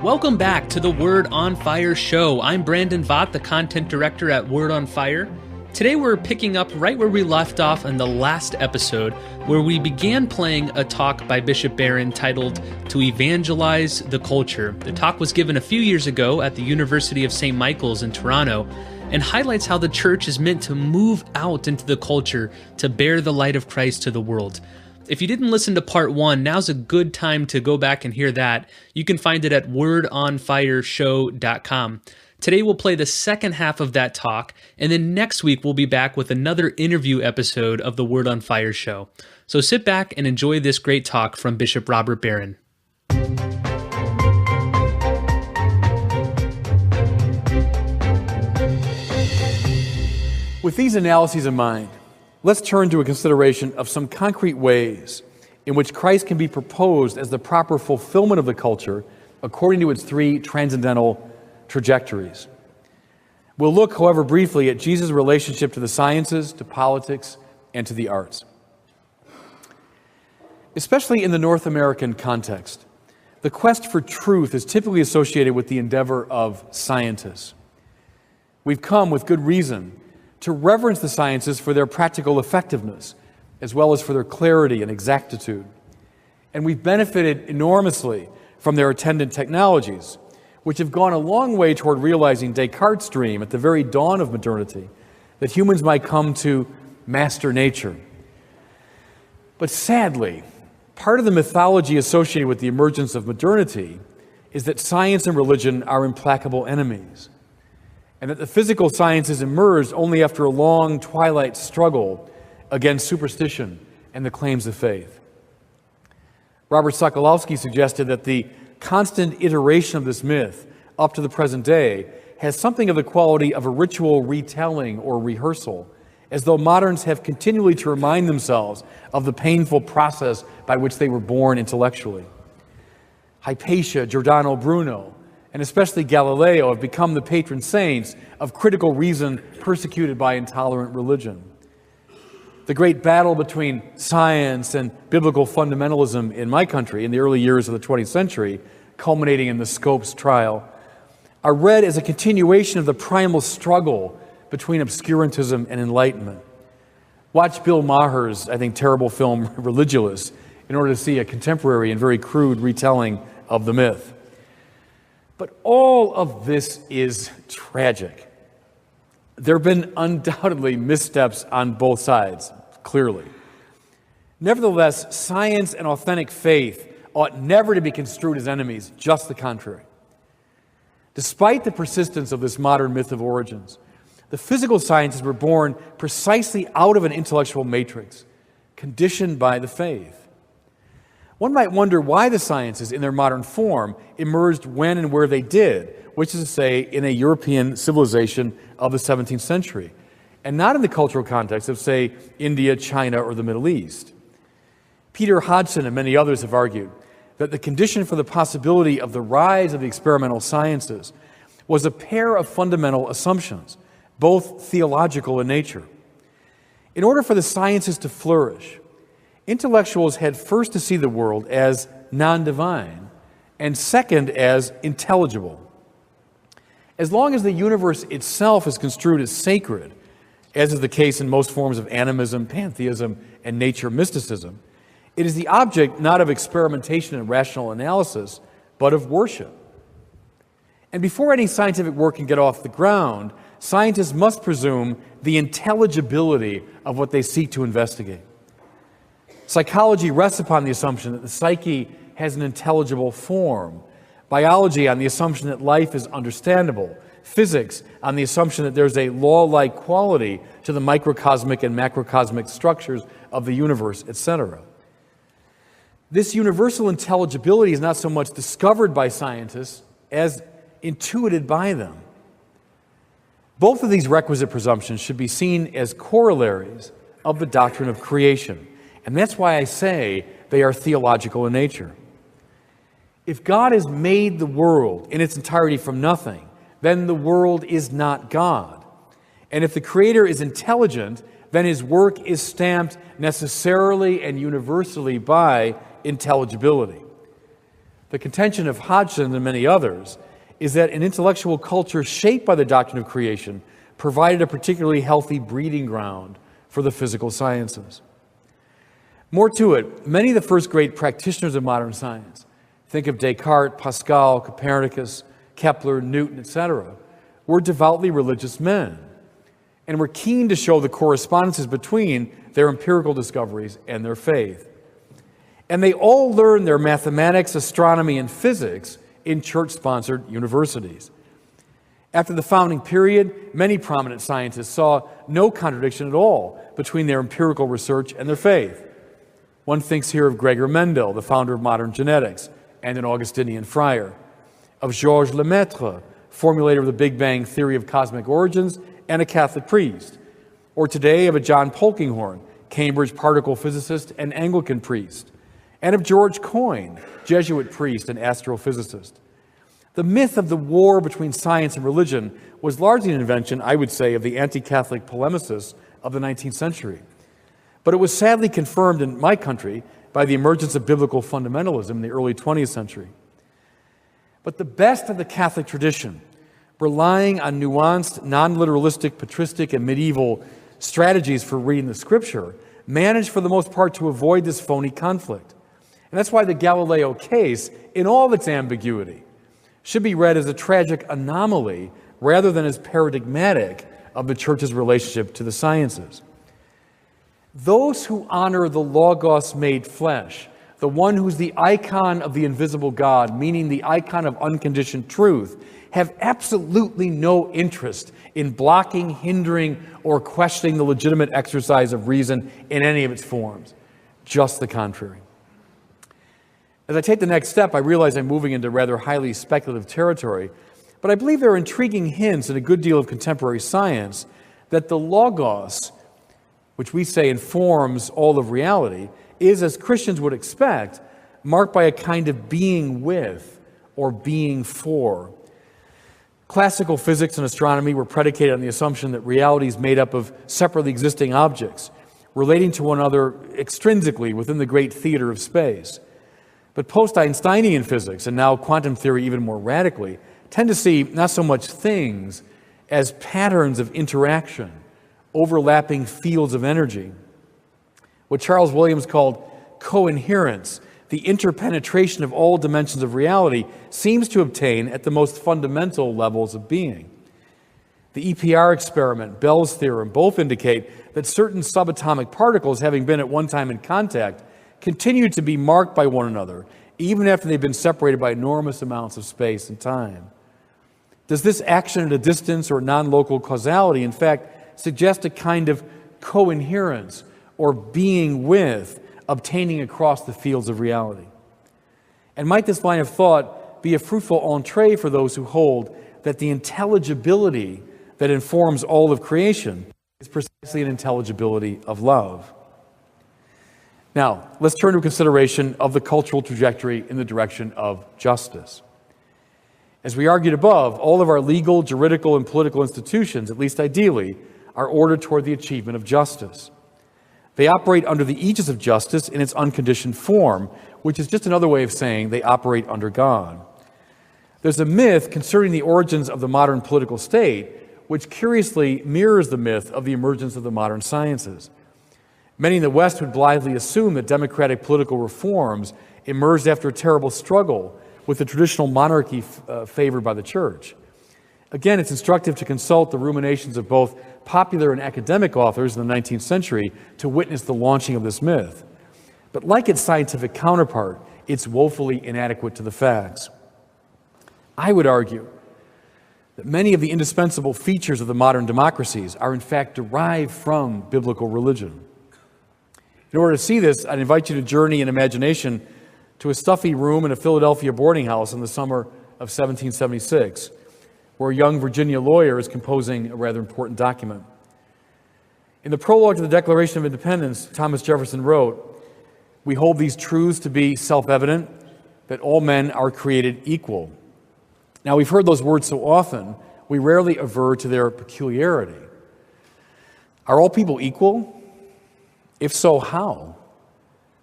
Welcome back to the Word on Fire show. I'm Brandon Vaught, the content director at Word on Fire. Today we're picking up right where we left off in the last episode, where we began playing a talk by Bishop Barron titled To Evangelize the Culture. The talk was given a few years ago at the University of St. Michael's in Toronto and highlights how the church is meant to move out into the culture to bear the light of Christ to the world. If you didn't listen to part one, now's a good time to go back and hear that. You can find it at wordonfireshow.com. Today we'll play the second half of that talk, and then next week we'll be back with another interview episode of the Word on Fire show. So sit back and enjoy this great talk from Bishop Robert Barron. With these analyses in mind, let's turn to a consideration of some concrete ways in which Christ can be proposed as the proper fulfillment of the culture according to its three transcendental trajectories. We'll look, however, briefly at Jesus' relationship to the sciences, to politics, and to the arts. Especially in the North American context, the quest for truth is typically associated with the endeavor of scientists. We've come, with good reason, to reverence the sciences for their practical effectiveness, as well as for their clarity and exactitude. And we've benefited enormously from their attendant technologies, which have gone a long way toward realizing Descartes' dream at the very dawn of modernity, that humans might come to master nature. But sadly, part of the mythology associated with the emergence of modernity is that science and religion are implacable enemies, and that the physical sciences emerged only after a long twilight struggle against superstition and the claims of faith. Robert Sokolowski suggested that the constant iteration of this myth up to the present day has something of the quality of a ritual retelling or rehearsal, as though moderns have continually to remind themselves of the painful process by which they were born intellectually. Hypatia, Giordano Bruno, and especially Galileo have become the patron saints of critical reason persecuted by intolerant religion. The great battle between science and biblical fundamentalism in my country in the early years of the 20th century, culminating in the Scopes trial, are read as a continuation of the primal struggle between obscurantism and enlightenment. Watch Bill Maher's, I think, terrible film Religulous in order to see a contemporary and very crude retelling of the myth. But all of this is tragic. There have been undoubtedly missteps on both sides, clearly. Nevertheless, science and authentic faith ought never to be construed as enemies, just the contrary. Despite the persistence of this modern myth of origins, the physical sciences were born precisely out of an intellectual matrix, conditioned by the faith. One might wonder why the sciences in their modern form emerged when and where they did, which is to say, in a European civilization of the 17th century, and not in the cultural context of, say, India, China, or the Middle East. Peter Hodgson and many others have argued that the condition for the possibility of the rise of the experimental sciences was a pair of fundamental assumptions, both theological in nature. In order for the sciences to flourish, intellectuals had first to see the world as non-divine, and second as intelligible. As long as the universe itself is construed as sacred, as is the case in most forms of animism, pantheism, and nature mysticism, it is the object not of experimentation and rational analysis, but of worship. And before any scientific work can get off the ground, scientists must presume the intelligibility of what they seek to investigate. Psychology rests upon the assumption that the psyche has an intelligible form, biology on the assumption that life is understandable, physics on the assumption that there's a law-like quality to the microcosmic and macrocosmic structures of the universe, etc. This universal intelligibility is not so much discovered by scientists as intuited by them. Both of these requisite presumptions should be seen as corollaries of the doctrine of creation. And that's why I say they are theological in nature. If God has made the world in its entirety from nothing, then the world is not God. And if the Creator is intelligent, then His work is stamped necessarily and universally by intelligibility. The contention of Hodgson and many others is that an intellectual culture shaped by the doctrine of creation provided a particularly healthy breeding ground for the physical sciences. More to it, many of the first great practitioners of modern science, think of Descartes, Pascal, Copernicus, Kepler, Newton, etc., were devoutly religious men and were keen to show the correspondences between their empirical discoveries and their faith. And they all learned their mathematics, astronomy, and physics in church-sponsored universities. After the founding period, many prominent scientists saw no contradiction at all between their empirical research and their faith. One thinks here of Gregor Mendel, the founder of modern genetics, and an Augustinian friar, of Georges Lemaitre, formulator of the Big Bang theory of cosmic origins, and a Catholic priest, or today of a John Polkinghorne, Cambridge particle physicist and Anglican priest, and of George Coyne, Jesuit priest and astrophysicist. The myth of the war between science and religion was largely an invention, I would say, of the anti-Catholic polemicists of the 19th century. But it was sadly confirmed in my country by the emergence of biblical fundamentalism in the early 20th century. But the best of the Catholic tradition, relying on nuanced, non-literalistic, patristic, and medieval strategies for reading the Scripture, managed for the most part to avoid this phony conflict. And that's why the Galileo case, in all of its ambiguity, should be read as a tragic anomaly rather than as paradigmatic of the Church's relationship to the sciences. Those who honor the Logos made flesh, the one who's the icon of the invisible God, meaning the icon of unconditioned truth, have absolutely no interest in blocking, hindering, or questioning the legitimate exercise of reason in any of its forms. Just the contrary. As I take the next step, I realize I'm moving into rather highly speculative territory, but I believe there are intriguing hints in a good deal of contemporary science that the Logos, which we say informs all of reality, is, as Christians would expect, marked by a kind of being with or being for. Classical physics and astronomy were predicated on the assumption that reality is made up of separately existing objects, relating to one another extrinsically within the great theater of space. But post-Einsteinian physics, and now quantum theory even more radically, tend to see not so much things as patterns of interaction, overlapping fields of energy. What Charles Williams called coherence, the interpenetration of all dimensions of reality, seems to obtain at the most fundamental levels of being. The EPR experiment, Bell's theorem, both indicate that certain subatomic particles, having been at one time in contact, continue to be marked by one another, even after they've been separated by enormous amounts of space and time. Does this action at a distance or non-local causality, in fact, suggest a kind of coherence or being with obtaining across the fields of reality? And might this line of thought be a fruitful entree for those who hold that the intelligibility that informs all of creation is precisely an intelligibility of love? Now, let's turn to a consideration of the cultural trajectory in the direction of justice. As we argued above, all of our legal, juridical, and political institutions, at least ideally, are ordered toward the achievement of justice. They operate under the aegis of justice in its unconditioned form, which is just another way of saying they operate under God. There's a myth concerning the origins of the modern political state, which curiously mirrors the myth of the emergence of the modern sciences. Many in the West would blithely assume that democratic political reforms emerged after a terrible struggle with the traditional monarchy favored by the church. Again, it's instructive to consult the ruminations of both popular and academic authors in the 19th century to witness the launching of this myth. But like its scientific counterpart, it's woefully inadequate to the facts. I would argue that many of the indispensable features of the modern democracies are in fact derived from biblical religion. In order to see this, I'd invite you to journey in imagination to a stuffy room in a Philadelphia boarding house in the summer of 1776, where a young Virginia lawyer is composing a rather important document. In the prologue to the Declaration of Independence, Thomas Jefferson wrote, "We hold these truths to be self-evident, that all men are created equal." Now, we've heard those words so often, we rarely aver to their peculiarity. Are all people equal? If so, how?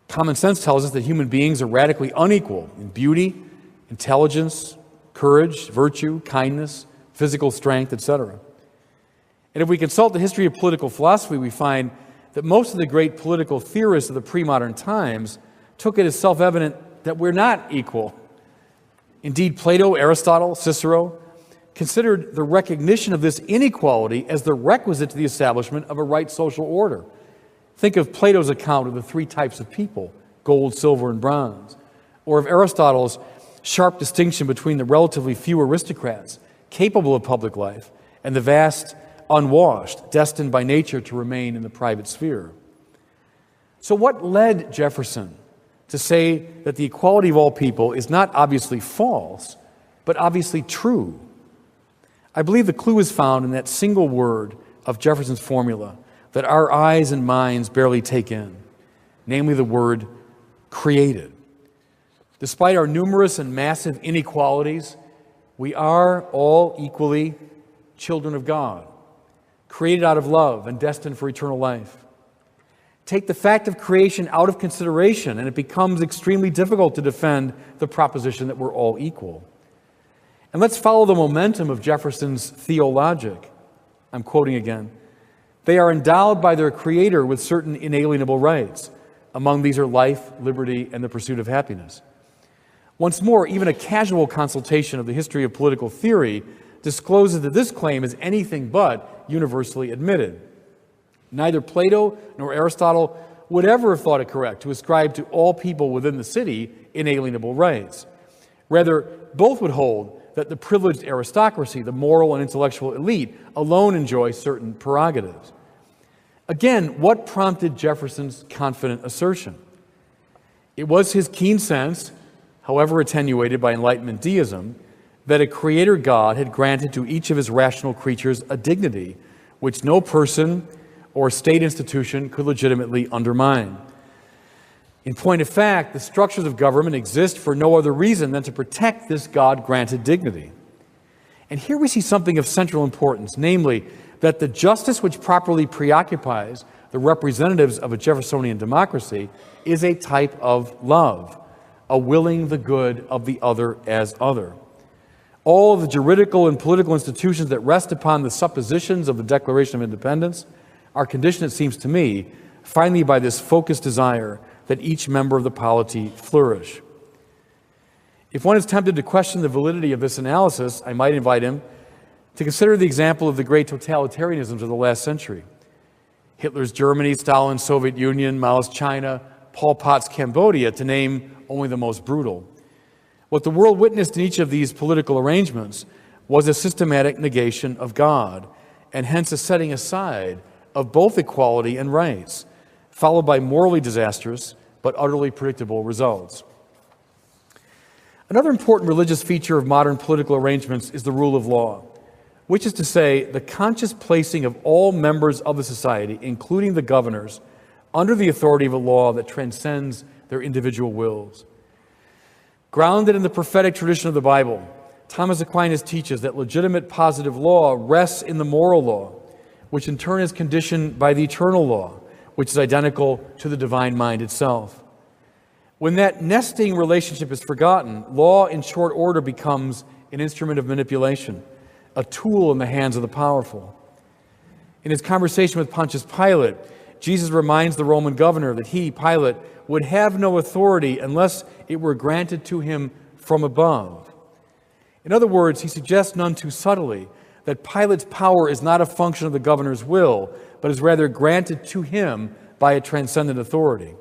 Common sense tells us that human beings are radically unequal in beauty, intelligence, courage, virtue, kindness, physical strength, etc. And if we consult the history of political philosophy, we find that most of the great political theorists of the pre-modern times took it as self-evident that we're not equal. Indeed, Plato, Aristotle, Cicero considered the recognition of this inequality as the requisite to the establishment of a right social order. Think of Plato's account of the three types of people, gold, silver, and bronze, or of Aristotle's sharp distinction between the relatively few aristocrats capable of public life and the vast unwashed, destined by nature to remain in the private sphere. So what led Jefferson to say that the equality of all people is not obviously false, but obviously true? I believe the clue is found in that single word of Jefferson's formula that our eyes and minds barely take in, namely the word created. Despite our numerous and massive inequalities, we are all equally children of God, created out of love and destined for eternal life. Take the fact of creation out of consideration, and it becomes extremely difficult to defend the proposition that we're all equal. And let's follow the momentum of Jefferson's theologic. I'm quoting again. They are endowed by their Creator with certain inalienable rights. Among these are life, liberty, and the pursuit of happiness. Once more, even a casual consultation of the history of political theory discloses that this claim is anything but universally admitted. Neither Plato nor Aristotle would ever have thought it correct to ascribe to all people within the city inalienable rights. Rather, both would hold that the privileged aristocracy, the moral and intellectual elite, alone enjoy certain prerogatives. Again, what prompted Jefferson's confident assertion? It was his keen sense, however attenuated by Enlightenment deism, that a creator God had granted to each of his rational creatures a dignity which no person or state institution could legitimately undermine. In point of fact, the structures of government exist for no other reason than to protect this God-granted dignity. And here we see something of central importance, namely that the justice which properly preoccupies the representatives of a Jeffersonian democracy is a type of love, a willing the good of the other as other. All of the juridical and political institutions that rest upon the suppositions of the Declaration of Independence are conditioned, it seems to me, finally by this focused desire that each member of the polity flourish. If one is tempted to question the validity of this analysis, I might invite him to consider the example of the great totalitarianisms of the last century. Hitler's Germany, Stalin's Soviet Union, Mao's China, Pol Pot's Cambodia, to name only the most brutal. What the world witnessed in each of these political arrangements was a systematic negation of God, and hence a setting aside of both equality and rights, followed by morally disastrous but utterly predictable results. Another important religious feature of modern political arrangements is the rule of law, which is to say, the conscious placing of all members of the society, including the governors, under the authority of a law that transcends their individual wills. Grounded in the prophetic tradition of the Bible, Thomas Aquinas teaches that legitimate positive law rests in the moral law, which in turn is conditioned by the eternal law, which is identical to the divine mind itself. When that nesting relationship is forgotten, law in short order becomes an instrument of manipulation, a tool in the hands of the powerful. In his conversation with Pontius Pilate, Jesus reminds the Roman governor that he, Pilate, would have no authority unless it were granted to him from above. In other words, he suggests none too subtly that Pilate's power is not a function of the governor's will, but is rather granted to him by a transcendent authority.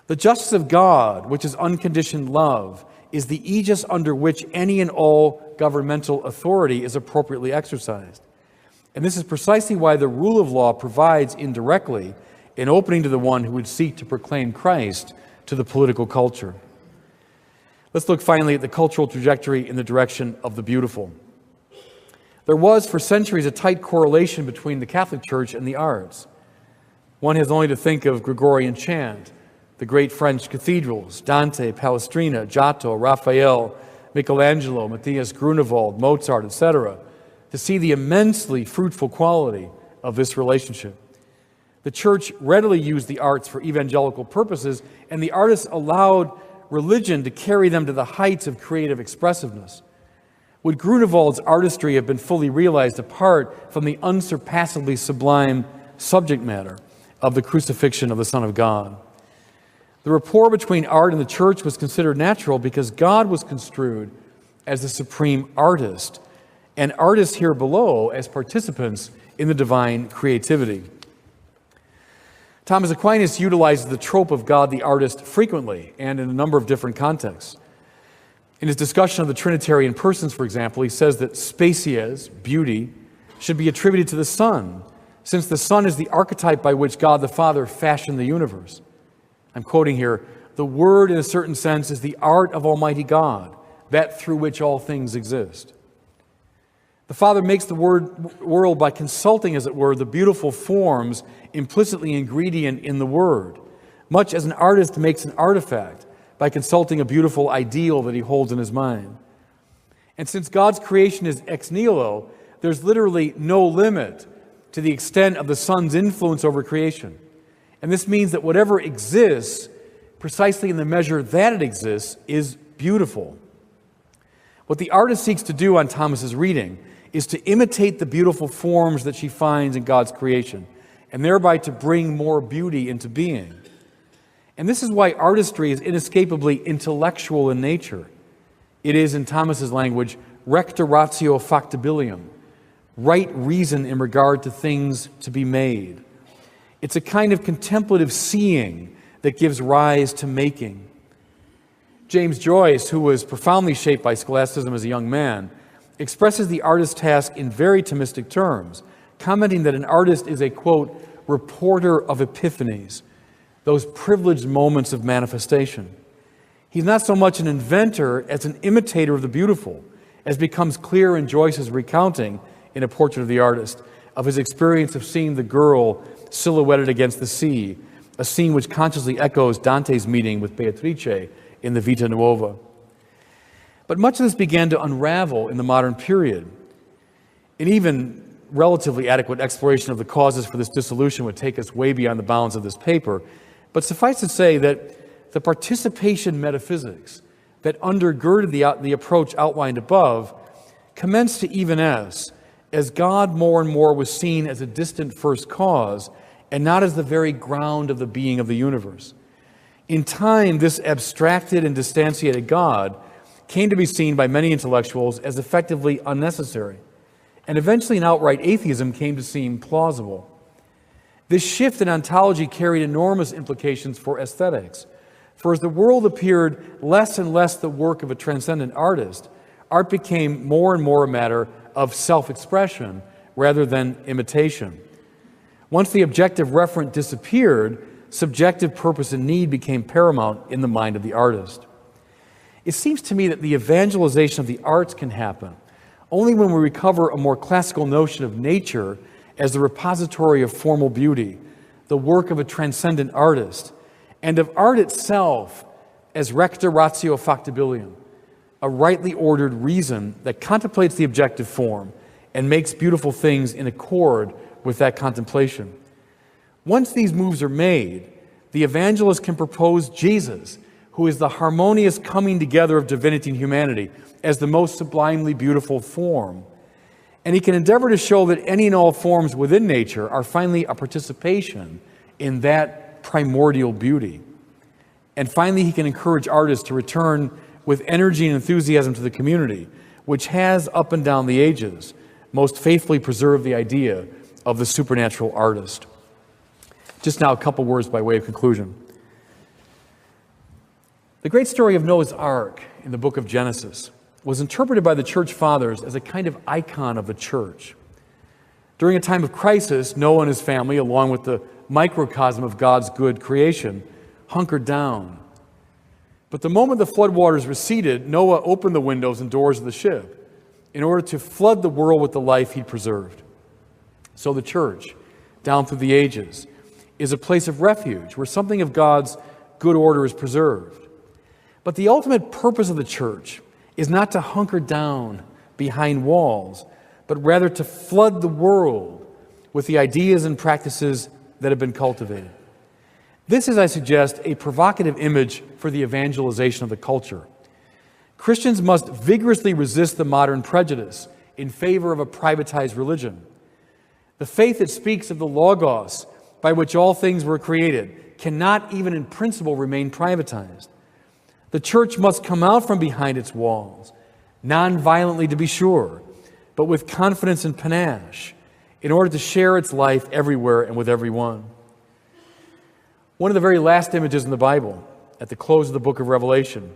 The justice of God, which is unconditioned love, is the aegis under which any and all governmental authority is appropriately exercised. And this is precisely why the rule of law provides indirectly an opening to the one who would seek to proclaim Christ to the political culture. Let's look finally at the cultural trajectory in the direction of the beautiful. There was for centuries a tight correlation between the Catholic Church and the arts. One has only to think of Gregorian chant, the great French cathedrals, Dante, Palestrina, Giotto, Raphael, Michelangelo, Matthias Grunewald, Mozart, etc., to see the immensely fruitful quality of this relationship. The church readily used the arts for evangelical purposes, and the artists allowed religion to carry them to the heights of creative expressiveness? Would Grunewald's artistry have been fully realized apart from the unsurpassably sublime subject matter of the crucifixion of the Son of God? The rapport between art and the church was considered natural because God was construed as the supreme artist, and artists here below as participants in the divine creativity. Thomas Aquinas utilizes the trope of God the artist frequently and in a number of different contexts. In his discussion of the Trinitarian persons, for example, he says that species, beauty, should be attributed to the Son, since the Son is the archetype by which God the Father fashioned the universe. I'm quoting here, "The Word, in a certain sense, is the art of Almighty God, that through which all things exist." The Father makes the world by consulting, as it were, the beautiful forms implicitly ingredient in the Word, much as an artist makes an artifact by consulting a beautiful ideal that he holds in his mind. And since God's creation is ex nihilo, there's literally no limit to the extent of the Son's influence over creation. And this means that whatever exists, precisely in the measure that it exists, is beautiful. What the artist seeks to do on Thomas's reading is to imitate the beautiful forms that she finds in God's creation, and thereby to bring more beauty into being. And this is why artistry is inescapably intellectual in nature. It is, in Thomas's language, recta ratio factibilium, right reason in regard to things to be made. It's a kind of contemplative seeing that gives rise to making. James Joyce, who was profoundly shaped by scholasticism as a young man, expresses the artist's task in very Thomistic terms, commenting that an artist is a, quote, reporter of epiphanies, those privileged moments of manifestation. He's not so much an inventor as an imitator of the beautiful, as becomes clear in Joyce's recounting in A Portrait of the Artist of his experience of seeing the girl silhouetted against the sea, a scene which consciously echoes Dante's meeting with Beatrice in the Vita Nuova. But much of this began to unravel in the modern period. An even relatively adequate exploration of the causes for this dissolution would take us way beyond the bounds of this paper. But suffice to say that the participation metaphysics that undergirded the approach outlined above commenced to evanesce as God more and more was seen as a distant first cause and not as the very ground of the being of the universe. In time, this abstracted and distantiated God came to be seen by many intellectuals as effectively unnecessary, and eventually an outright atheism came to seem plausible. This shift in ontology carried enormous implications for aesthetics, for as the world appeared less and less the work of a transcendent artist, art became more and more a matter of self-expression rather than imitation. Once the objective referent disappeared, subjective purpose and need became paramount in the mind of the artist. It seems to me that the evangelization of the arts can happen only when we recover a more classical notion of nature as the repository of formal beauty, the work of a transcendent artist, and of art itself as recta ratio factibilium, a rightly ordered reason that contemplates the objective form and makes beautiful things in accord with that contemplation. Once these moves are made, the evangelist can propose Jesus, who is the harmonious coming together of divinity and humanity, as the most sublimely beautiful form. And he can endeavor to show that any and all forms within nature are finally a participation in that primordial beauty. And finally, he can encourage artists to return with energy and enthusiasm to the community, which has, up and down the ages, most faithfully preserved the idea of the supernatural artist. Just now, a couple words by way of conclusion. The great story of Noah's Ark in the book of Genesis was interpreted by the church fathers as a kind of icon of the church. During a time of crisis, Noah and his family, along with the microcosm of God's good creation, hunkered down. But the moment the floodwaters receded, Noah opened the windows and doors of the ship in order to flood the world with the life he'd preserved. So the church, down through the ages, is a place of refuge where something of God's good order is preserved. But the ultimate purpose of the church is not to hunker down behind walls, but rather to flood the world with the ideas and practices that have been cultivated. This is, I suggest, a provocative image for the evangelization of the culture. Christians must vigorously resist the modern prejudice in favor of a privatized religion. The faith that speaks of the Logos, by which all things were created, cannot even in principle remain privatized. The church must come out from behind its walls, non-violently to be sure, but with confidence and panache, in order to share its life everywhere and with everyone. One of the very last images in the Bible, at the close of the book of Revelation,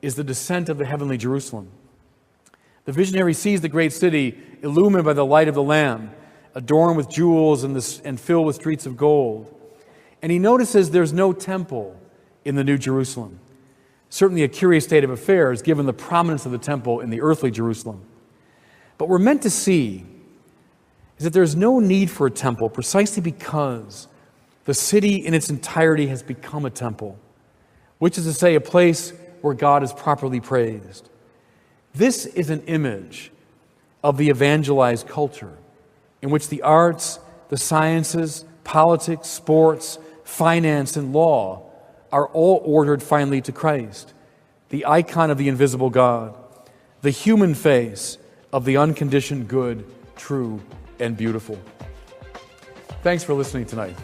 is the descent of the heavenly Jerusalem. The visionary sees the great city illumined by the light of the Lamb, adorned with jewels and filled with streets of gold. And he notices there's no temple in the New Jerusalem. Certainly a curious state of affairs, given the prominence of the temple in the earthly Jerusalem. But we're meant to see is that there's no need for a temple precisely because the city in its entirety has become a temple, which is to say, a place where God is properly praised. This is an image of the evangelized culture, in which the arts, the sciences, politics, sports, finance, and law are all ordered finally to Christ, the icon of the invisible God, the human face of the unconditioned good, true, and beautiful. Thanks for listening tonight.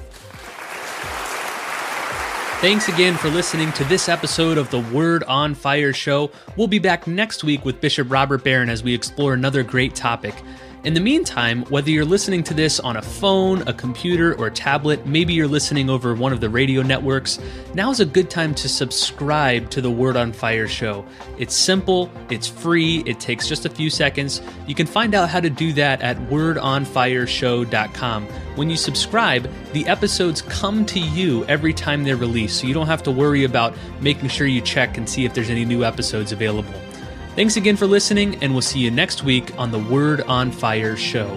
Thanks again for listening to this episode of the Word on Fire show. We'll be back next week with Bishop Robert Barron as we explore another great topic. In the meantime, whether you're listening to this on a phone, a computer, or a tablet, maybe you're listening over one of the radio networks, now's a good time to subscribe to the Word on Fire show. It's simple, it's free, it takes just a few seconds. You can find out how to do that at wordonfireshow.com. When you subscribe, the episodes come to you every time they're released, so you don't have to worry about making sure you check and see if there's any new episodes available. Thanks again for listening, and we'll see you next week on the Word on Fire show.